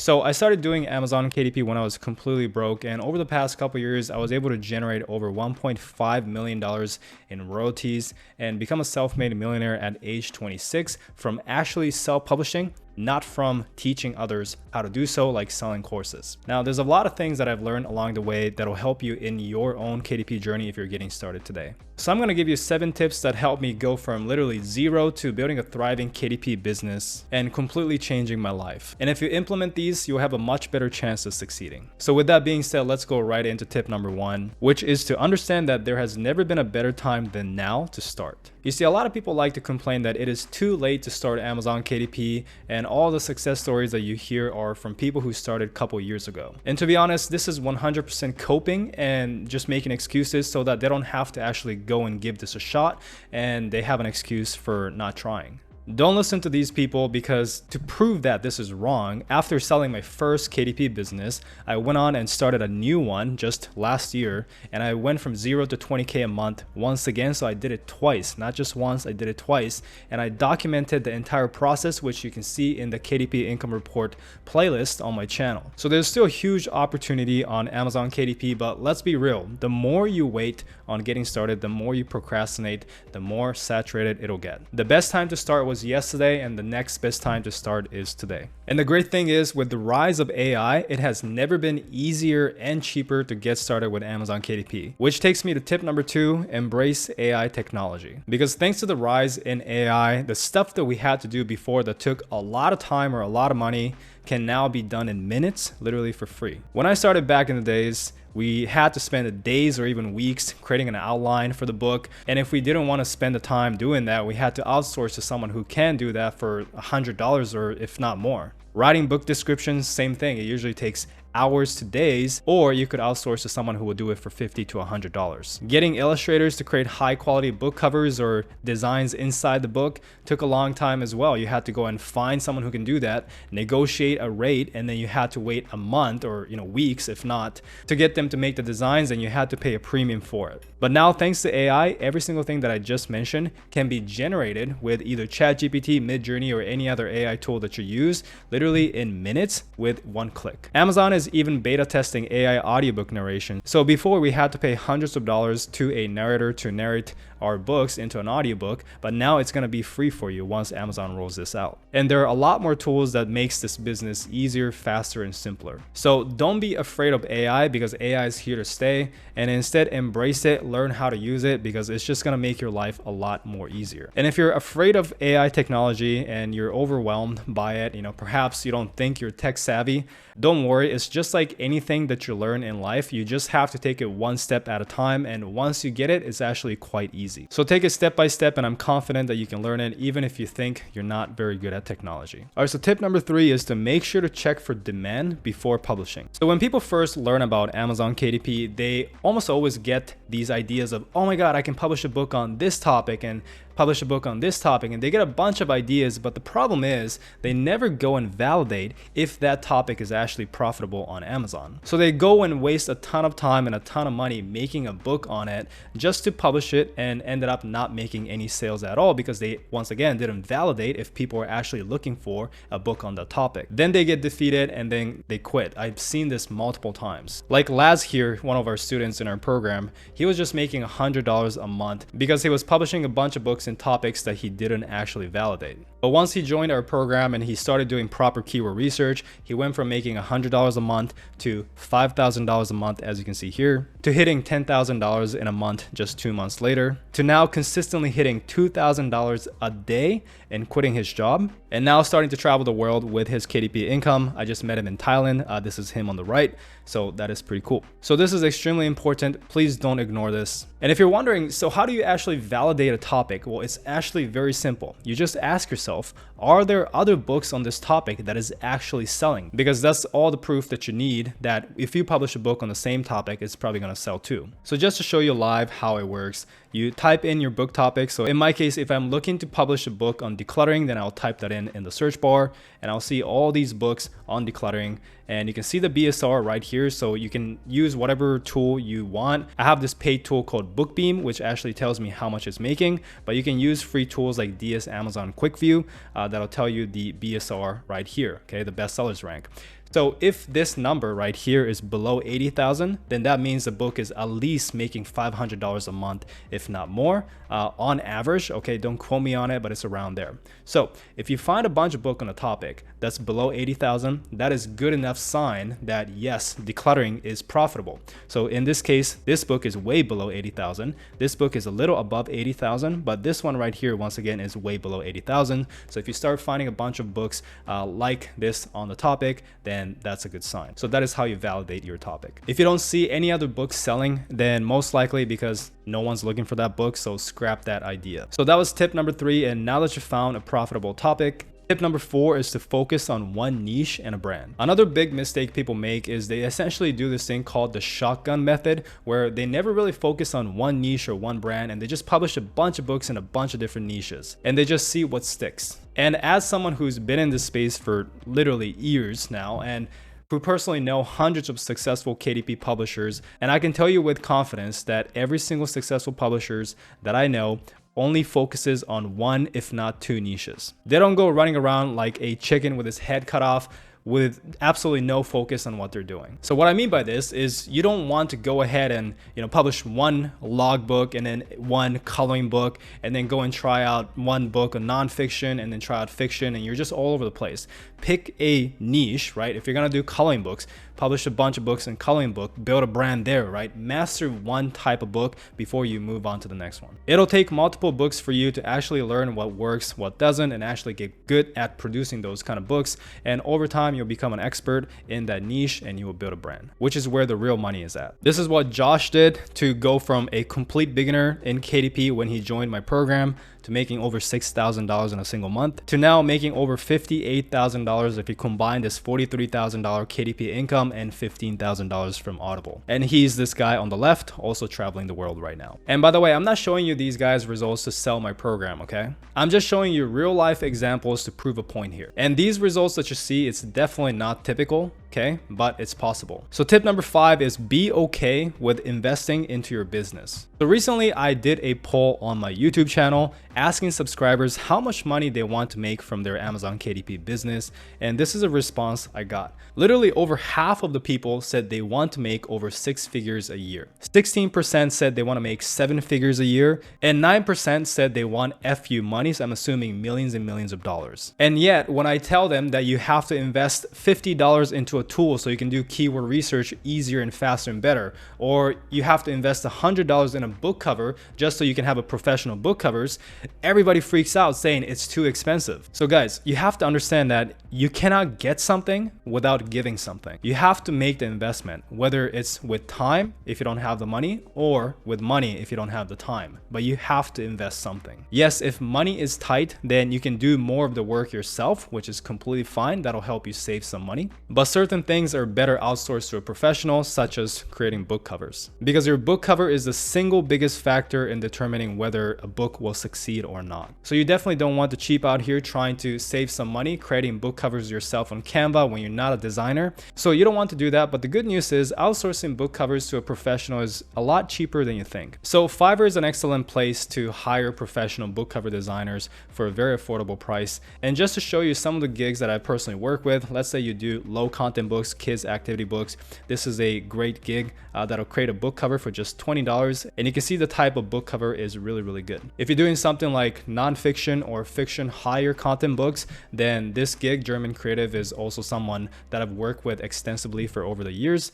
So I started doing Amazon KDP when I was completely broke, and over the past couple years, I was able to generate over $1.5 million in royalties and become a self-made millionaire at age 26 from actually self-publishing, not from teaching others how to do so, like selling courses. Now, there's a lot of things that I've learned along the way that'll help you in your own KDP journey if you're getting started today. So I'm going to give you 7 tips that helped me go from literally zero to building a thriving KDP business and completely changing my life. And if you implement these, you'll have a much better chance of succeeding. So with that being said, let's go right into tip number 1, which is to understand that there has never been a better time than now to start. You see, a lot of people like to complain that it is too late to start Amazon KDP, and all the success stories that you hear are from people who started a couple years ago. And to be honest, this is 100% coping and just making excuses so that they don't have to actually go and give this a shot, and they have an excuse for not trying. Don't listen to these people, because to prove that this is wrong, after selling my first KDP business, I went on and started a new one just last year, and I went from 0 to 20K a month once again. So I did it twice, not just once, I did it twice, and I documented the entire process, which you can see in the KDP income report playlist on my channel. So there's still a huge opportunity on Amazon KDP, but let's be real, the more you wait on getting started, the more you procrastinate, the more saturated it'll get. The best time to start was yesterday, and the next best time to start is today. And the great thing is, with the rise of AI, it has never been easier and cheaper to get started with Amazon KDP, which takes me to tip number 2, embrace AI technology. Because thanks to the rise in AI, the stuff that we had to do before that took a lot of time or a lot of money can now be done in minutes, literally for free. When I started back in the days, we had to spend days or even weeks creating an outline for the book. And if we didn't want to spend the time doing that, we had to outsource to someone who can do that for $100 or if not more. Writing book descriptions, same thing. It usually takes hours to days, or you could outsource to someone who will do it for $50 to $100. Getting illustrators to create high quality book covers or designs inside the book took a long time as well. You had to go and find someone who can do that, negotiate a rate, and then you had to wait a month or weeks if not to get them to make the designs, and you had to pay a premium for it. But now, thanks to AI, every single thing that I just mentioned can be generated with either ChatGPT, Midjourney, or any other AI tool that you use, literally in minutes with one click. Amazon is even beta testing AI audiobook narration. So before, we had to pay hundreds of dollars to a narrator to narrate our books into an audiobook, but now it's going to be free for you once Amazon rolls this out. And there are a lot more tools that makes this business easier, faster, and simpler. So don't be afraid of AI, because AI is here to stay, and instead embrace it, learn how to use it, because it's just going to make your life a lot more easier. And if you're afraid of AI technology and you're overwhelmed by it, perhaps you don't think you're tech savvy, don't worry. It's just like anything that you learn in life. You just have to take it one step at a time, and once you get it, it's actually quite easy. So take it step by step, and I'm confident that you can learn it even if you think you're not very good at technology. All right, so tip number 3 is to make sure to check for demand before publishing. So when people first learn about Amazon KDP, they almost always get these ideas of, oh my God, I can publish a book on this topic and publish a book on this topic, and they get a bunch of ideas, but the problem is they never go and validate if that topic is actually profitable on Amazon. So they go and waste a ton of time and a ton of money making a book on it just to publish it, and ended up not making any sales at all, because they once again didn't validate if people are actually looking for a book on the topic. Then they get defeated and then they quit. I've seen this multiple times. Like Laz here, one of our students in our program, he was just making $100 a month because he was publishing a bunch of books in topics that he didn't actually validate. But once he joined our program and he started doing proper keyword research, he went from making $100 a month to $5,000 a month, as you can see here, to hitting $10,000 in a month just 2 months later, to now consistently hitting $2,000 a day and quitting his job, and now starting to travel the world with his KDP income. I just met him in Thailand. This is him on the right. So that is pretty cool. So this is extremely important. Please don't ignore this. And if you're wondering, so how do you actually validate a topic? Well, it's actually very simple. You just ask yourself, are there other books on this topic that is actually selling? Because that's all the proof that you need that if you publish a book on the same topic, it's probably going to sell too. So just to show you live how it works, you type in your book topic. So in my case, if I'm looking to publish a book on decluttering, then I'll type that in the search bar, and I'll see all these books on decluttering. And you can see the BSR right here. So you can use whatever tool you want. I have this paid tool called Bookbeam, which actually tells me how much it's making, but you can use free tools like DS Amazon Quick View that'll tell you the BSR right here, okay, the bestsellers rank. So if this number right here is below 80,000, then that means the book is at least making $500 a month, if not more, on average. Okay, don't quote me on it, but it's around there. So if you find a bunch of book on a topic that's below 80,000, that is good enough sign that yes, decluttering is profitable. So in this case, this book is way below 80,000. This book is a little above 80,000, but this one right here, once again, is way below 80,000. So if you start finding a bunch of books like this on the topic, then that's a good sign. So that is how you validate your topic. If you don't see any other books selling, then most likely because no one's looking for that book, so scrap that idea. So that was tip number 3. And now that you found a profitable topic, tip number 4 is to focus on one niche and a brand. Another big mistake people make is they essentially do this thing called the shotgun method, where they never really focus on one niche or one brand, and they just publish a bunch of books in a bunch of different niches, and they just see what sticks. And as someone who's been in this space for literally years now, and who personally know hundreds of successful KDP publishers, and I can tell you with confidence that every single successful publishers that I know only focuses on one, if not 2 niches. They don't go running around like a chicken with his head cut off with absolutely no focus on what they're doing. So what I mean by this is you don't want to go ahead and publish one logbook and then one coloring book and then go and try out one book of nonfiction and then try out fiction, and you're just all over the place. Pick a niche, right? If you're gonna do coloring books, publish a bunch of books in coloring book, build a brand there, right? Master one type of book before you move on to the next one. It'll take multiple books for you to actually learn what works, what doesn't, and actually get good at producing those kind of books. And over time, you'll become an expert in that niche and you will build a brand, which is where the real money is at. This is what Josh did to go from a complete beginner in KDP when he joined my program to making over $6,000 in a single month, to now making over $58,000 if you combine this $43,000 KDP income and $15,000 from Audible. And he's this guy on the left, also traveling the world right now. And by the way, I'm not showing you these guys' results to sell my program, okay? I'm just showing you real life examples to prove a point here. And these results that you see, it's definitely not typical, okay? But it's possible. So tip number 5 is be okay with investing into your business. So recently I did a poll on my YouTube channel asking subscribers how much money they want to make from their Amazon KDP business. And this is a response I got. Literally over half of the people said they want to make over 6 figures a year. 16% said they want to make 7 figures a year. And 9% said they want FU money. So I'm assuming millions and millions of dollars. And yet when I tell them that you have to invest $50 into a tool so you can do keyword research easier and faster and better, or you have to invest $100 in a book cover just so you can have a professional book covers, everybody freaks out saying it's too expensive. So guys, you have to understand that you cannot get something without giving something. You have to make the investment, whether it's with time if you don't have the money, or with money if you don't have the time, but you have to invest something. Yes, if money is tight, then you can do more of the work yourself, which is completely fine. That'll help you save some money, but certain things are better outsourced to a professional, such as creating book covers, because your book cover is the single biggest factor in determining whether a book will succeed or not. So you definitely don't want to cheap out here trying to save some money creating book covers yourself on Canva when you're not a designer. So you don't want to do that. But the good news is outsourcing book covers to a professional is a lot cheaper than you think. So Fiverr is an excellent place to hire professional book cover designers for a very affordable price. And just to show you some of the gigs that I personally work with, let's say you do low content books, kids activity books. This is a great gig that'll create a book cover for just $20. And you can see the type of book cover is really, really good. If you're doing something like nonfiction or fiction higher content books, then this gig, German Creative, is also someone that I've worked with extensively for over the years.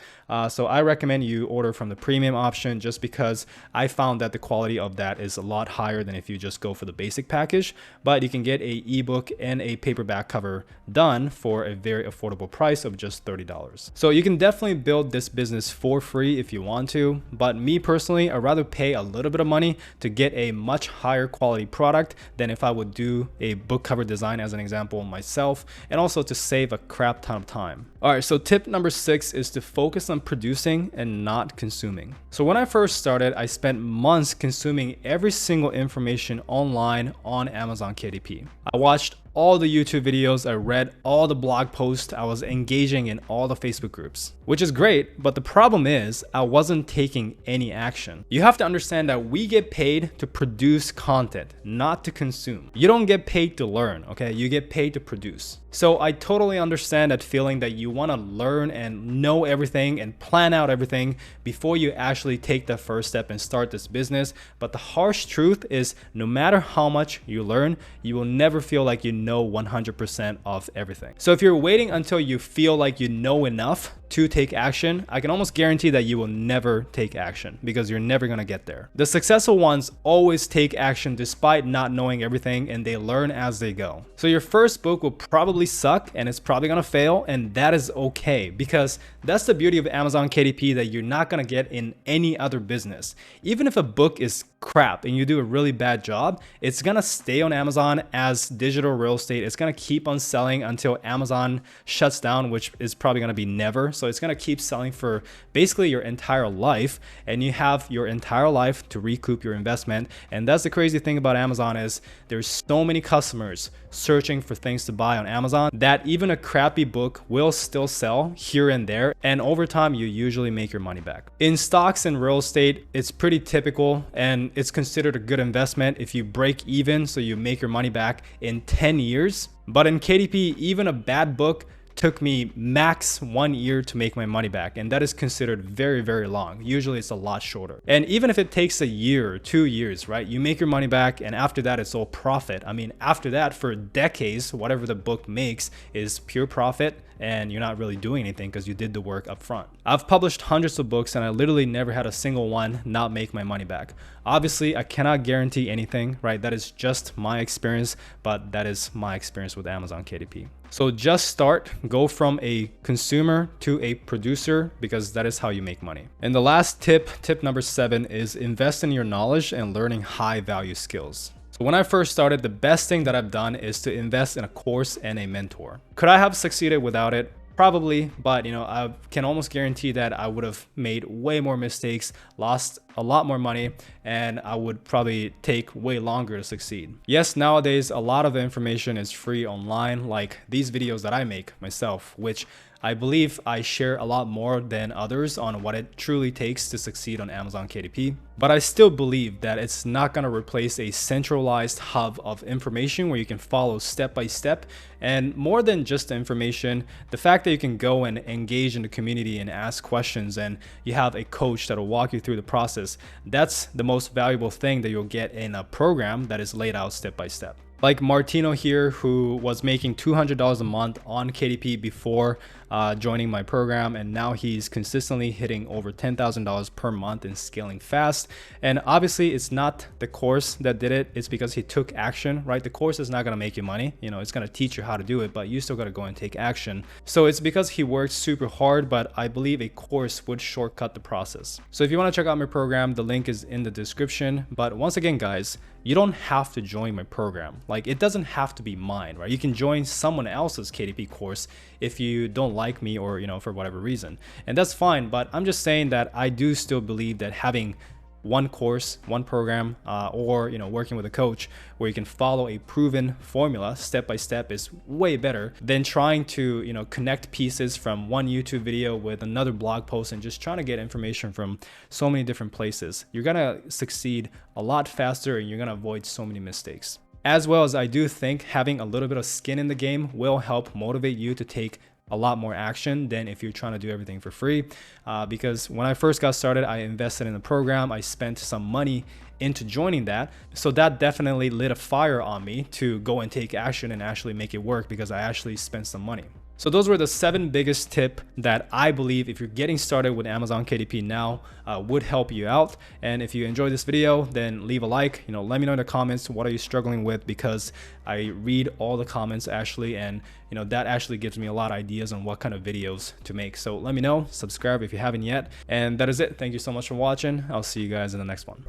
So I recommend you order from the premium option just because I found that the quality of that is a lot higher than if you just go for the basic package. But you can get a ebook and a paperback cover done for a very affordable price of just $30. So you can definitely build this business for free if you want to, but me personally, I'd rather pay a little bit of money to get a much higher quality product than if I would do a book cover design as an example myself, and also to save a crap ton of time. All right, so tip number 6 is to focus on producing and not consuming. So when I first started, I spent months consuming every single information online on Amazon KDP. I watched all the YouTube videos, I read all the blog posts, I was engaging in all the Facebook groups, which is great, but the problem is I wasn't taking any action. You have to understand that we get paid to produce content, not to consume. You don't get paid to learn, okay? You get paid to produce. So I totally understand that feeling that you want to learn and know everything and plan out everything before you actually take the first step and start this business. But the harsh truth is no matter how much you learn, you will never feel like you know 100% of everything. So if you're waiting until you feel like you know enough to take action, I can almost guarantee that you will never take action because you're never going to get there. The successful ones always take action despite not knowing everything, and they learn as they go. So your first book will probably suck and it's probably going to fail, and that is okay because that's the beauty of Amazon KDP that you're not going to get in any other business. Even if a book is crap and you do a really bad job, it's gonna stay on Amazon as digital real estate. It's gonna keep on selling until Amazon shuts down, which is probably gonna be never. So it's gonna keep selling for basically your entire life, and you have your entire life to recoup your investment. And that's the crazy thing about Amazon is there's so many customers searching for things to buy on Amazon that even a crappy book will still sell here and there, and over time you usually make your money back. In stocks and real estate, it's pretty typical and it's considered a good investment if you break even, so you make your money back in 10 years. But in KDP, even a bad book took me max 1 year to make my money back, and that is considered very, very long. Usually it's a lot shorter. And even if it takes a year or 2 years, right, you make your money back, and after that it's all profit. I mean, after that for decades, whatever the book makes is pure profit, and you're not really doing anything because you did the work up front. I've published hundreds of books and I literally never had a single one not make my money back. Obviously, I cannot guarantee anything, right? That is just my experience, but that is my experience with Amazon KDP. So just start, go from a consumer to a producer, because that is how you make money. And the last tip number 7, is invest in your knowledge and learning high value skills. So when I first started, the best thing that I've done is to invest in a course and a mentor. Could I have succeeded without it? Probably, but I can almost guarantee that I would have made way more mistakes, lost a lot more money, and I would probably take way longer to succeed. Yes, nowadays a lot of the information is free online, like these videos that I make myself, which I believe I share a lot more than others on what it truly takes to succeed on Amazon KDP. But I still believe that it's not going to replace a centralized hub of information where you can follow step by step. And more than just the information, the fact that you can go and engage in the community and ask questions, and you have a coach that will walk you through the process, that's the most valuable thing that you'll get in a program that is laid out step by step. Like Martino here, who was making $200 a month on KDP before joining my program, and now he's consistently hitting over $10,000 per month and scaling fast. And obviously it's not the course that did it, it's because he took action, right? The course is not going to make you money, it's going to teach you how to do it, but you still got to go and take action. So it's because he worked super hard, but I believe a course would shortcut the process. So if you want to check out my program, the link is in the description. But once again, guys, you don't have to join my program. Like, it doesn't have to be mine, right? You can join someone else's KDP course if you don't like me, or for whatever reason, and that's fine. But I'm just saying that I do still believe that having one course, one program, or working with a coach where you can follow a proven formula step by step is way better than trying to connect pieces from one YouTube video with another blog post and just trying to get information from so many different places. You're gonna succeed a lot faster, and you're gonna avoid so many mistakes. As well as I do think having a little bit of skin in the game will help motivate you to take a lot more action than if you're trying to do everything for free. Because when I first got started, I invested in the program. I spent some money into joining that. So that definitely lit a fire on me to go and take action and actually make it work, because I actually spent some money. So those were the 7 biggest tips that I believe, if you're getting started with Amazon KDP now, would help you out. And if you enjoyed this video, then leave a like. Let me know in the comments, what are you struggling with, because I read all the comments actually, and that actually gives me a lot of ideas on what kind of videos to make. So let me know, subscribe if you haven't yet. And that is it. Thank you so much for watching. I'll see you guys in the next one.